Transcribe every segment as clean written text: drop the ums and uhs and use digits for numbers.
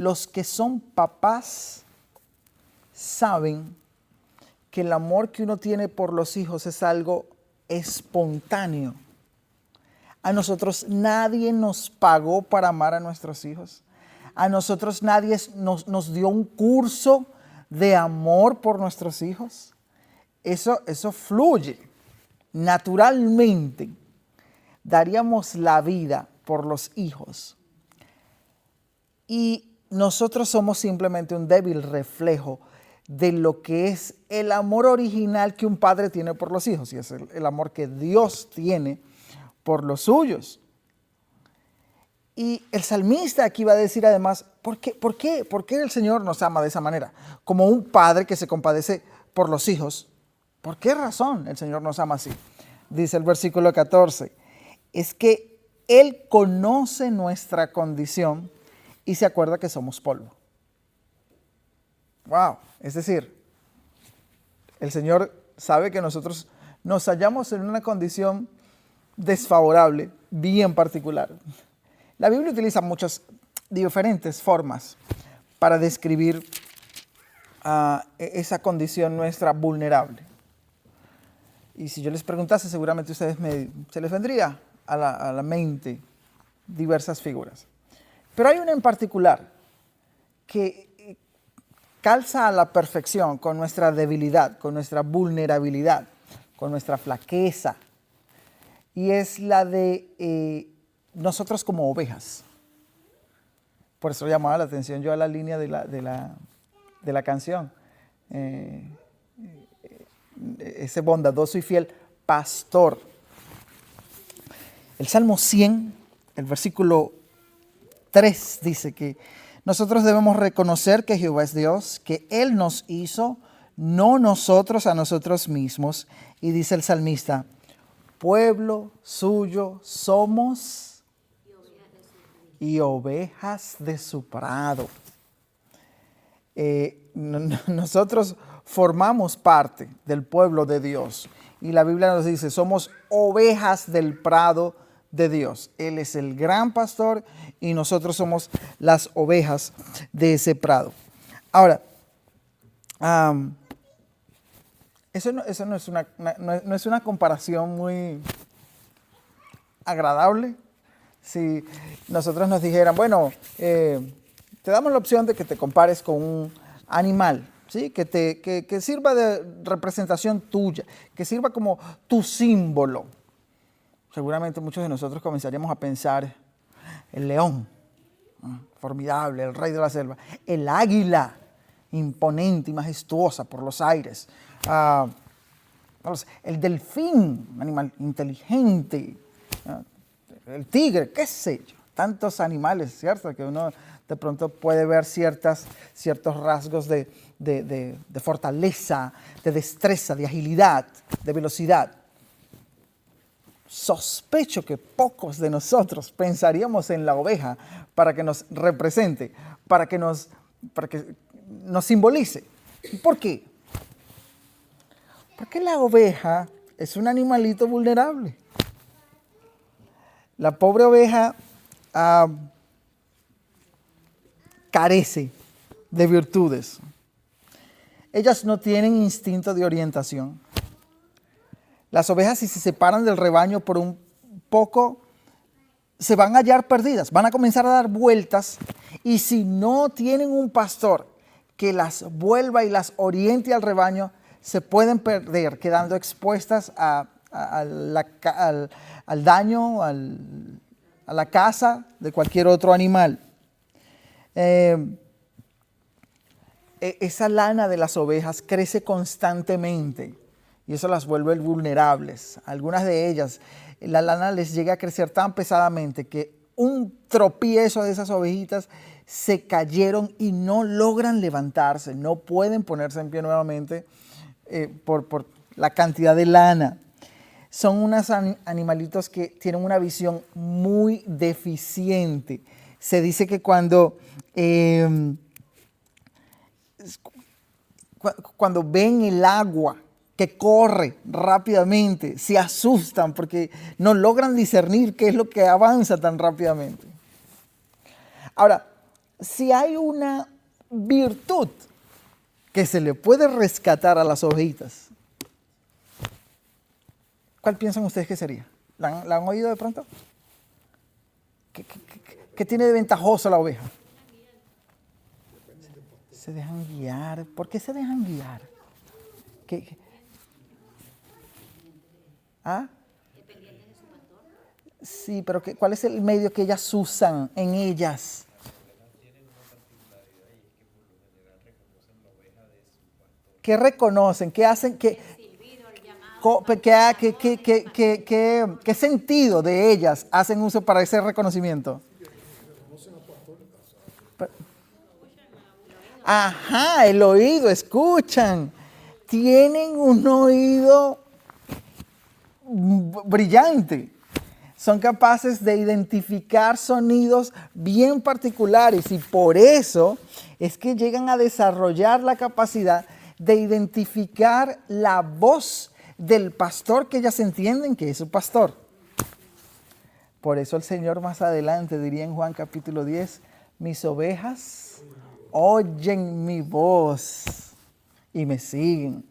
los que son papás saben que el amor que uno tiene por los hijos es algo espontáneo. A nosotros nadie nos pagó para amar a nuestros hijos. A nosotros nadie nos dio un curso de amor por nuestros hijos. Eso fluye naturalmente. Daríamos la vida por los hijos. Y nosotros somos simplemente un débil reflejo de lo que es el amor original que un padre tiene por los hijos. Y es el amor que Dios tiene por los suyos. Y el salmista aquí va a decir además, ¿por qué el Señor nos ama de esa manera? Como un padre que se compadece por los hijos. ¿Por qué razón el Señor nos ama así? Dice el versículo 14, es que Él conoce nuestra condición y se acuerda que somos polvo. Wow, es decir, el Señor sabe que nosotros nos hallamos en una condición desfavorable, bien particular. La Biblia utiliza muchas diferentes formas para describir esa condición nuestra vulnerable. Y si yo les preguntase, seguramente ustedes se les vendría a la mente diversas figuras. Pero hay una en particular que calza a la perfección con nuestra debilidad, con nuestra vulnerabilidad, con nuestra flaqueza. Y es la de nosotros como ovejas. Por eso llamaba la atención yo a la línea de la canción. Ese bondadoso y fiel pastor. El Salmo 100, el versículo 3 dice que nosotros debemos reconocer que Jehová es Dios, que Él nos hizo, no nosotros a nosotros mismos. Y dice el salmista, pueblo suyo somos y ovejas de su prado. Nosotros formamos parte del pueblo de Dios. Y la Biblia nos dice, somos ovejas del prado de Dios. Él es el gran pastor y nosotros somos las ovejas de ese prado. Ahora, eso no es una comparación muy agradable. Si nosotros nos dijeran, bueno, te damos la opción de que te compares con un animal, ¿sí? que sirva de representación tuya, que sirva como tu símbolo. Seguramente muchos de nosotros comenzaríamos a pensar el león, formidable, el rey de la selva, el águila, imponente y majestuosa por los aires, el delfín, un animal inteligente, el tigre, qué sé yo, tantos animales, ¿cierto? Que uno de pronto puede ver ciertos rasgos de fortaleza, de destreza, de agilidad, de velocidad. Sospecho que pocos de nosotros pensaríamos en la oveja para que nos represente, para que nos simbolice. ¿Por qué? Porque la oveja es un animalito vulnerable. La pobre oveja carece de virtudes. Ellas no tienen instinto de orientación. Las ovejas, si se separan del rebaño por un poco, se van a hallar perdidas, van a comenzar a dar vueltas, y si no tienen un pastor que las vuelva y las oriente al rebaño, se pueden perder, quedando expuestas al daño, a la caza de cualquier otro animal. Esa lana de las ovejas crece constantemente y eso las vuelve vulnerables. Algunas de ellas, la lana les llega a crecer tan pesadamente que un tropiezo de esas ovejitas se cayeron y no logran levantarse, no pueden ponerse en pie nuevamente por la cantidad de lana. Son unos animalitos que tienen una visión muy deficiente. Se dice que cuando ven el agua que corre rápidamente, se asustan porque no logran discernir qué es lo que avanza tan rápidamente. Ahora, si hay una virtud que se le puede rescatar a las ovejitas, ¿cuál piensan ustedes que sería? ¿La han oído de pronto? ¿Qué tiene de ventajoso la oveja? Se dejan guiar. ¿Por qué se dejan guiar? ¿Ah? Sí, pero ¿cuál es el medio que ellas usan en ellas? ¿Qué reconocen? ¿Qué hacen? ¿Qué sentido de ellas hacen uso para ese reconocimiento? Ajá, el oído, escuchan. Tienen un oído brillante. Son capaces de identificar sonidos bien particulares y por eso es que llegan a desarrollar la capacidad de identificar la voz del pastor que ellas entienden que es su pastor. Por eso el Señor más adelante diría en Juan capítulo 10, mis ovejas oyen mi voz y me siguen.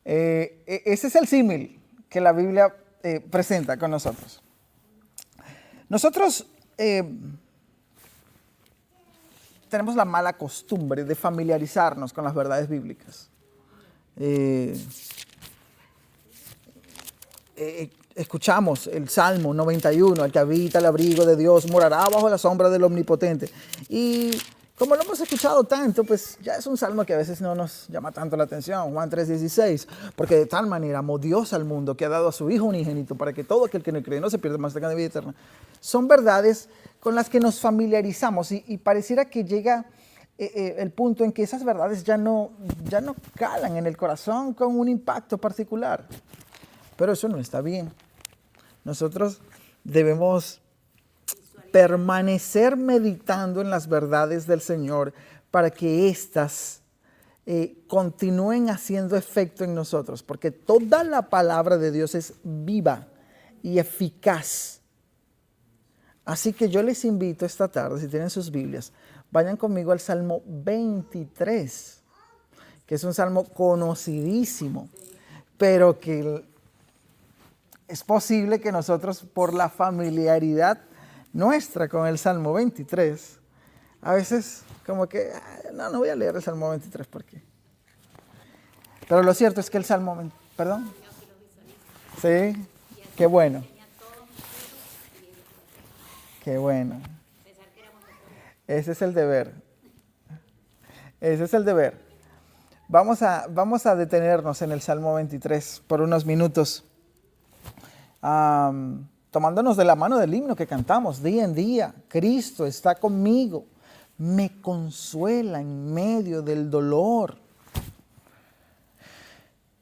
Ese es el símil que la Biblia presenta con nosotros. Nosotros tenemos la mala costumbre de familiarizarnos con las verdades bíblicas. Escuchamos el Salmo 91, el que habita el abrigo de Dios morará bajo la sombra del Omnipotente. Y como lo hemos escuchado tanto, pues ya es un salmo que a veces no nos llama tanto la atención. Juan 3:16, porque de tal manera amó Dios al mundo que ha dado a su Hijo unigénito para que todo aquel que no cree no se pierda, mas tenga vida eterna. Son verdades con las que nos familiarizamos y pareciera que llega el punto en que esas verdades ya no calan en el corazón con un impacto particular. Pero eso no está bien. Nosotros debemos permanecer meditando en las verdades del Señor para que éstas continúen haciendo efecto en nosotros, porque toda la palabra de Dios es viva y eficaz. Así que yo les invito esta tarde, si tienen sus Biblias, vayan conmigo al Salmo 23, que es un salmo conocidísimo, pero que es posible que nosotros, por la familiaridad nuestra con el Salmo 23, a veces como que, no voy a leer el Salmo 23 porque. Pero lo cierto es que el Salmo, ¿perdón? Sí, qué bueno. Qué bueno. Ese es el deber. Ese es el deber. Vamos a detenernos en el Salmo 23 por unos minutos. Tomándonos de la mano del himno que cantamos día en día. Cristo está conmigo, me consuela en medio del dolor.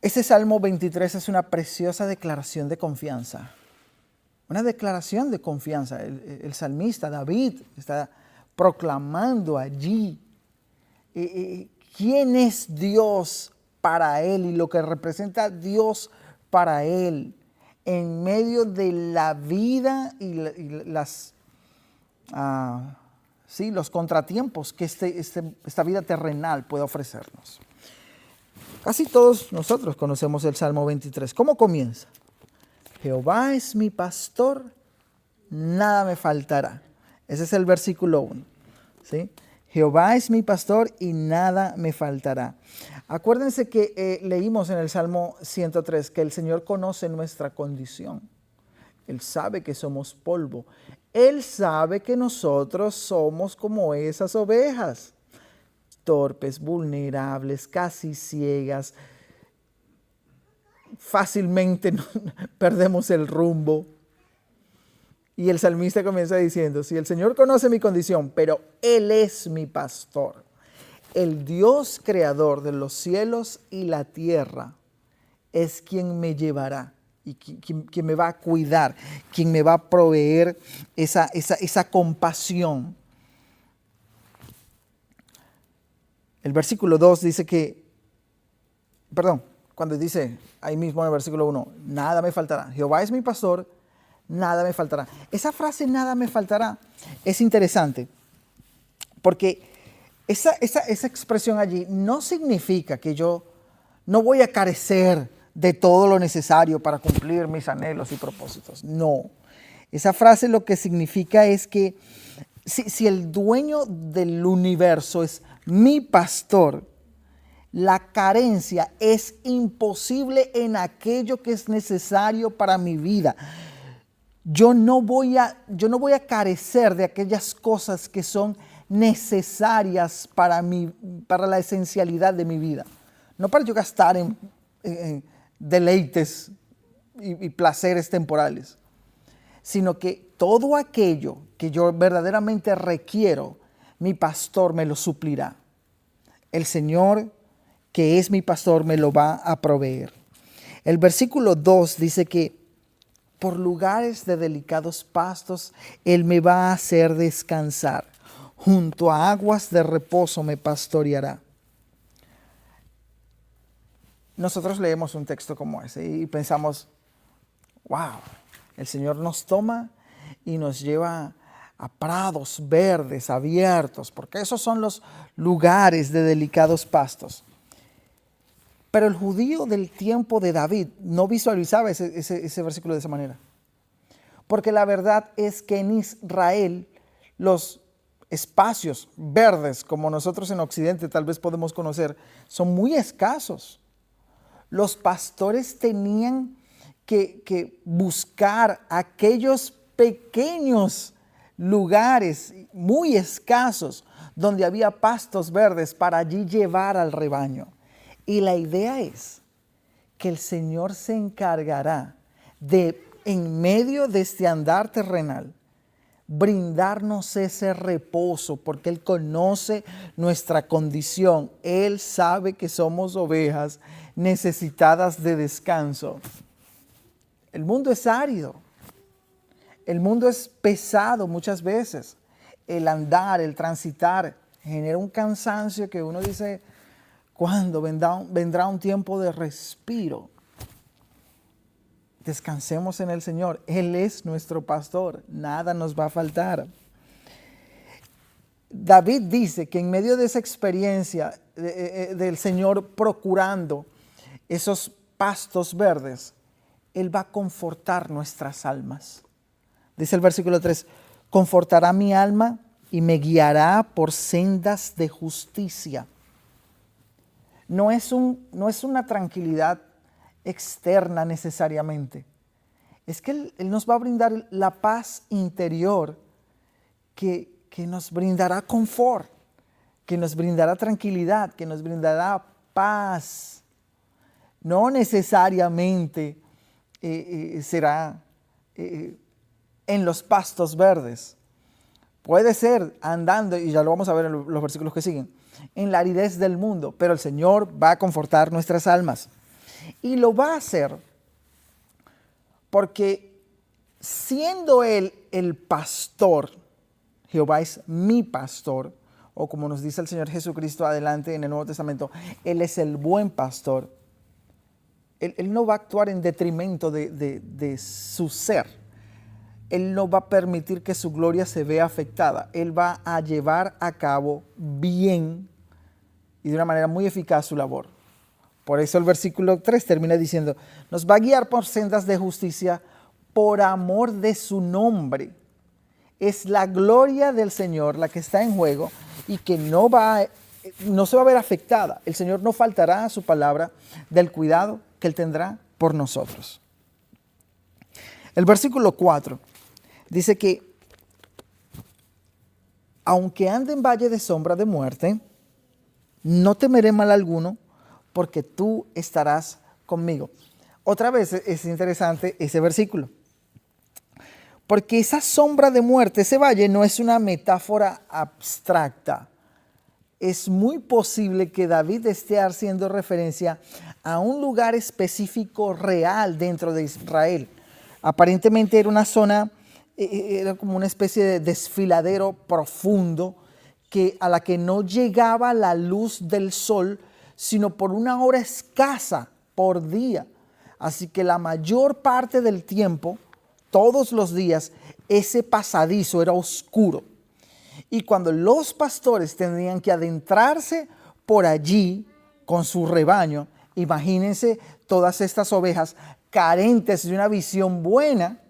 Ese Salmo 23 es una preciosa declaración de confianza. Una declaración de confianza. El salmista David está proclamando allí quién es Dios para él y lo que representa Dios para él en medio de la vida y los contratiempos que esta vida terrenal puede ofrecernos. Casi todos nosotros conocemos el Salmo 23. ¿Cómo comienza? Jehová es mi pastor, nada me faltará. Ese es el versículo 1. ¿Sí? Jehová es mi pastor y nada me faltará. Acuérdense que leímos en el Salmo 103 que el Señor conoce nuestra condición. Él sabe que somos polvo. Él sabe que nosotros somos como esas ovejas, torpes, vulnerables, casi ciegas. Fácilmente perdemos el rumbo. Y el salmista comienza diciendo, si el Señor conoce mi condición, pero Él es mi pastor, el Dios creador de los cielos y la tierra, es quien me llevará y quien me va a cuidar, quien me va a proveer esa compasión. El versículo 2 dice cuando dice ahí mismo en el versículo 1, nada me faltará, Jehová es mi pastor, nada me faltará. Esa frase, nada me faltará, es interesante Porque esa expresión allí no significa que yo no voy a carecer de todo lo necesario para cumplir mis anhelos y propósitos. No. Esa frase lo que significa es que si el dueño del universo es mi pastor, la carencia es imposible en aquello que es necesario para mi vida. Yo no voy a carecer de aquellas cosas que son necesarias para la esencialidad de mi vida. No para yo gastar en deleites y placeres temporales, sino que todo aquello que yo verdaderamente requiero, mi pastor me lo suplirá. El Señor, que es mi pastor, me lo va a proveer. El versículo 2 dice que por lugares de delicados pastos Él me va a hacer descansar. Junto a aguas de reposo me pastoreará. Nosotros leemos un texto como ese y pensamos, wow, el Señor nos toma y nos lleva a prados verdes, abiertos, porque esos son los lugares de delicados pastos. Pero el judío del tiempo de David no visualizaba ese versículo de esa manera. Porque la verdad es que en Israel los espacios verdes, como nosotros en Occidente tal vez podemos conocer, son muy escasos. Los pastores tenían que buscar aquellos pequeños lugares muy escasos donde había pastos verdes para allí llevar al rebaño. Y la idea es que el Señor se encargará de, en medio de este andar terrenal, brindarnos ese reposo, porque Él conoce nuestra condición. Él sabe que somos ovejas necesitadas de descanso. El mundo es árido. El mundo es pesado muchas veces. El andar, el transitar, genera un cansancio que uno dice, ¿cuándo vendrá un tiempo de respiro? Descansemos en el Señor. Él es nuestro pastor. Nada nos va a faltar. David dice que en medio de esa experiencia del Señor procurando esos pastos verdes, Él va a confortar nuestras almas. Dice el versículo 3, confortará mi alma y me guiará por sendas de justicia. No es una tranquilidad externa necesariamente. Es que Él nos va a brindar la paz interior que nos brindará confort, que nos brindará tranquilidad, que nos brindará paz. No necesariamente será en los pastos verdes. Puede ser andando, y ya lo vamos a ver en los versículos que siguen, en la aridez del mundo, pero el Señor va a confortar nuestras almas. Y lo va a hacer porque siendo Él el pastor, Jehová es mi pastor, o como nos dice el Señor Jesucristo adelante en el Nuevo Testamento, Él es el buen pastor. Él no va a actuar en detrimento de su ser. Él no va a permitir que su gloria se vea afectada. Él va a llevar a cabo bien y de una manera muy eficaz su labor. Por eso el versículo 3 termina diciendo, nos va a guiar por sendas de justicia por amor de su nombre. Es la gloria del Señor la que está en juego y que no se va a ver afectada. El Señor no faltará a su palabra del cuidado que Él tendrá por nosotros. El versículo 4 dice que aunque ande en valle de sombra de muerte, no temeré mal alguno, porque tú estarás conmigo. Otra vez es interesante ese versículo, porque esa sombra de muerte, ese valle, no es una metáfora abstracta. Es muy posible que David esté haciendo referencia a un lugar específico real dentro de Israel. Aparentemente era una zona, era como una especie de desfiladero profundo a la que no llegaba la luz del sol, sino por una hora escasa por día. Así que la mayor parte del tiempo, todos los días, ese pasadizo era oscuro. Y cuando los pastores tendrían que adentrarse por allí con su rebaño, imagínense todas estas ovejas carentes de una visión buena,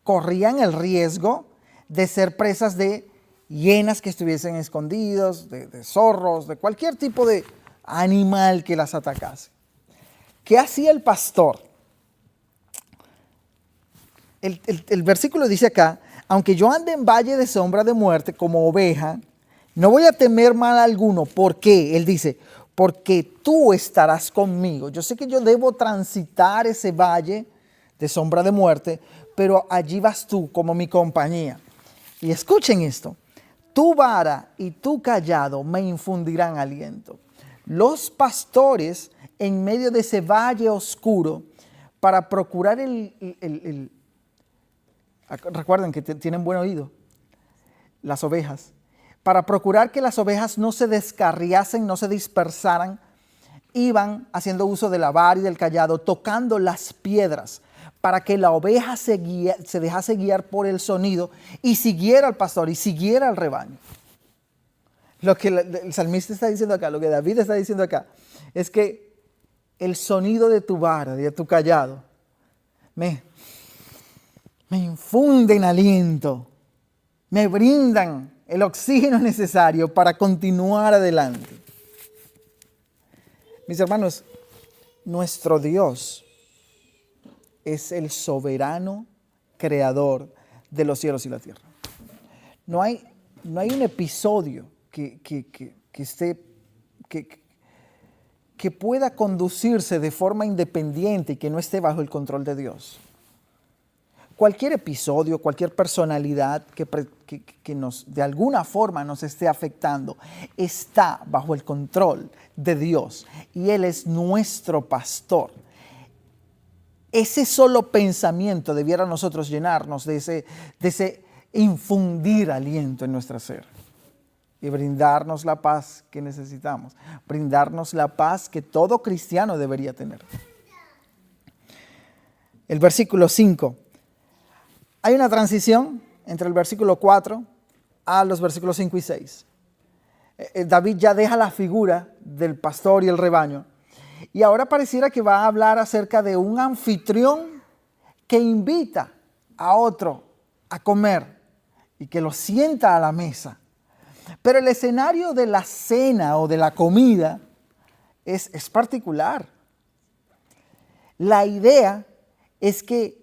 corrían el riesgo de ser presas de hienas que estuviesen escondidos, de zorros, de cualquier tipo de animal que las atacase. ¿Qué hacía el pastor? El versículo dice acá: aunque yo ande en valle de sombra de muerte como oveja, no voy a temer mal alguno. ¿Por qué? Él dice, porque tú estarás conmigo. Yo sé que yo debo transitar ese valle de sombra de muerte, pero allí vas tú como mi compañía. Y escuchen esto: tu vara y tu cayado me infundirán aliento. Los pastores en medio de ese valle oscuro, para procurar recuerden que tienen buen oído, las ovejas, para procurar que las ovejas no se descarriasen, no se dispersaran, iban haciendo uso de la vara y del cayado, tocando las piedras, para que la oveja se dejase guiar por el sonido y siguiera al pastor y siguiera al rebaño. Lo que el salmista está diciendo acá, lo que David está diciendo acá, es que el sonido de tu vara y de tu cayado me infunden aliento, me brindan el oxígeno necesario para continuar adelante. Mis hermanos, nuestro Dios es el soberano creador de los cielos y la tierra. No hay un episodio que pueda conducirse de forma independiente y que no esté bajo el control de Dios. Cualquier episodio, cualquier personalidad que de alguna forma nos esté afectando, está bajo el control de Dios y Él es nuestro pastor. Ese solo pensamiento debiera nosotros llenarnos de ese infundir aliento en nuestro ser y brindarnos la paz que necesitamos, brindarnos la paz que todo cristiano debería tener. El versículo 5. Hay una transición entre el versículo 4 a los versículos 5 y 6. David ya deja la figura del pastor y el rebaño. Y ahora pareciera que va a hablar acerca de un anfitrión que invita a otro a comer y que lo sienta a la mesa. Pero el escenario de la cena o de la comida es particular. La idea es que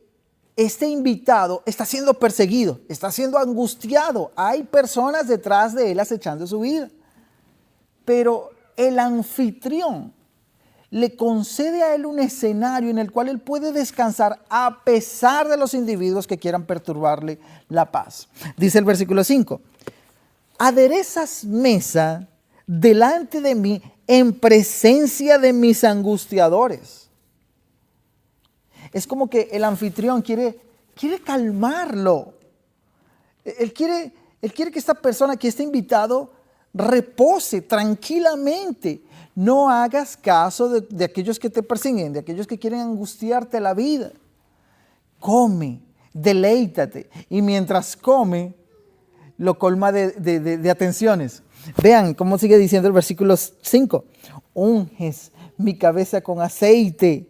este invitado está siendo perseguido, está siendo angustiado. Hay personas detrás de él acechando su vida. Pero el anfitrión le concede a él un escenario en el cual él puede descansar a pesar de los individuos que quieran perturbarle la paz. Dice el versículo 5. Aderezas mesa delante de mí en presencia de mis angustiadores. Es como que el anfitrión quiere calmarlo. Él quiere que esta persona, que este invitado, repose tranquilamente. No hagas caso de aquellos que te persiguen, de aquellos que quieren angustiarte la vida. Come, deleítate. Y mientras come, lo colma de atenciones. Vean cómo sigue diciendo el versículo 5. Unges mi cabeza con aceite.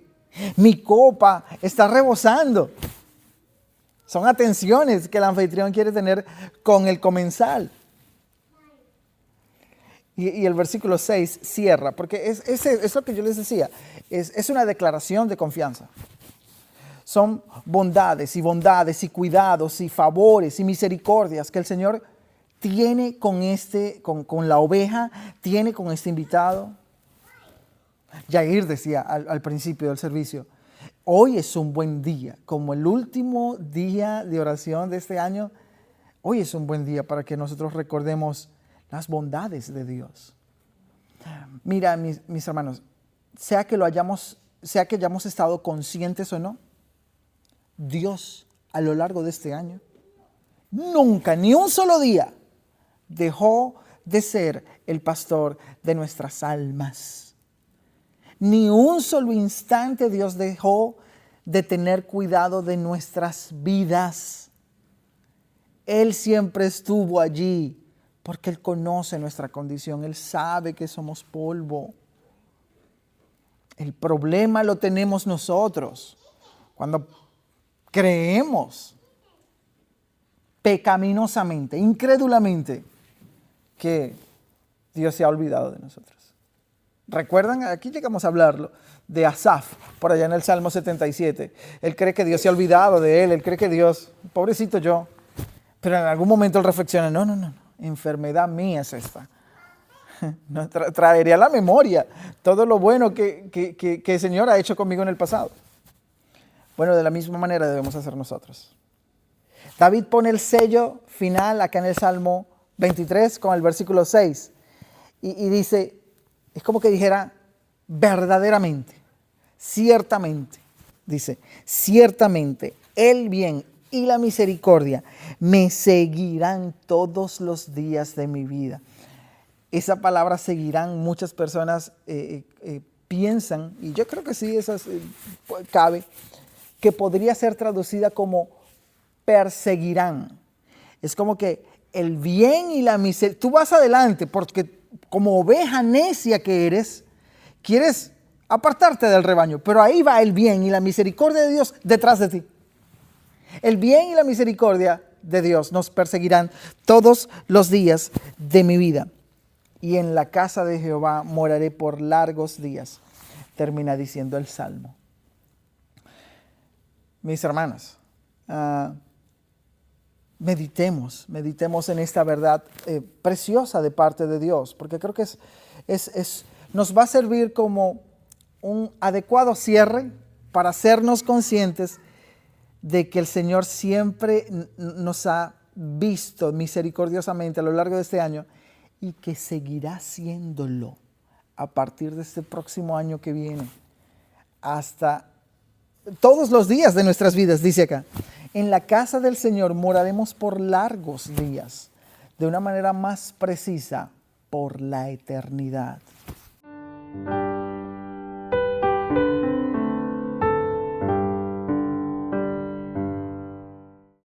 Mi copa está rebosando. Son atenciones que el anfitrión quiere tener con el comensal. Y el versículo 6 cierra, porque es lo que yo les decía, es una declaración de confianza. Son bondades y cuidados y favores y misericordias que el Señor tiene con la oveja, tiene con este invitado. Yair decía al principio del servicio, hoy es un buen día, como el último día de oración de este año, hoy es un buen día para que nosotros recordemos las bondades de Dios. Mira, mis hermanos, sea que hayamos estado conscientes o no, Dios a lo largo de este año nunca, ni un solo día, dejó de ser el pastor de nuestras almas. Ni un solo instante Dios dejó de tener cuidado de nuestras vidas. Él siempre estuvo allí Porque Él conoce nuestra condición, Él sabe que somos polvo. El problema lo tenemos nosotros cuando creemos pecaminosamente, incrédulamente, que Dios se ha olvidado de nosotros. ¿Recuerdan? Aquí llegamos a hablarlo de Asaf, por allá en el Salmo 77. Él cree que Dios se ha olvidado de él, él cree que Dios, pobrecito yo, pero en algún momento él reflexiona, no, enfermedad mía es esta. No, traeré a la memoria todo lo bueno que el Señor ha hecho conmigo en el pasado. Bueno, de la misma manera debemos hacer nosotros. David pone el sello final acá en el Salmo 23 con el versículo 6 y dice, es como que dijera, verdaderamente, ciertamente, dice, ciertamente el bien y la misericordia me seguirán todos los días de mi vida. Esa palabra seguirán, muchas personas piensan, y yo creo que sí, eso cabe, que podría ser traducida como perseguirán. Es como que el bien y la misericordia, tú vas adelante porque como oveja necia que eres, quieres apartarte del rebaño, pero ahí va el bien y la misericordia de Dios detrás de ti. El bien y la misericordia de Dios nos perseguirán todos los días de mi vida. Y en la casa de Jehová moraré por largos días, termina diciendo el Salmo. Mis hermanos, meditemos en esta verdad preciosa de parte de Dios, porque creo que nos va a servir como un adecuado cierre para hacernos conscientes de que el Señor siempre nos ha visto misericordiosamente a lo largo de este año y que seguirá haciéndolo a partir de este próximo año que viene, hasta todos los días de nuestras vidas, dice acá. En la casa del Señor moraremos por largos días, de una manera más precisa, por la eternidad.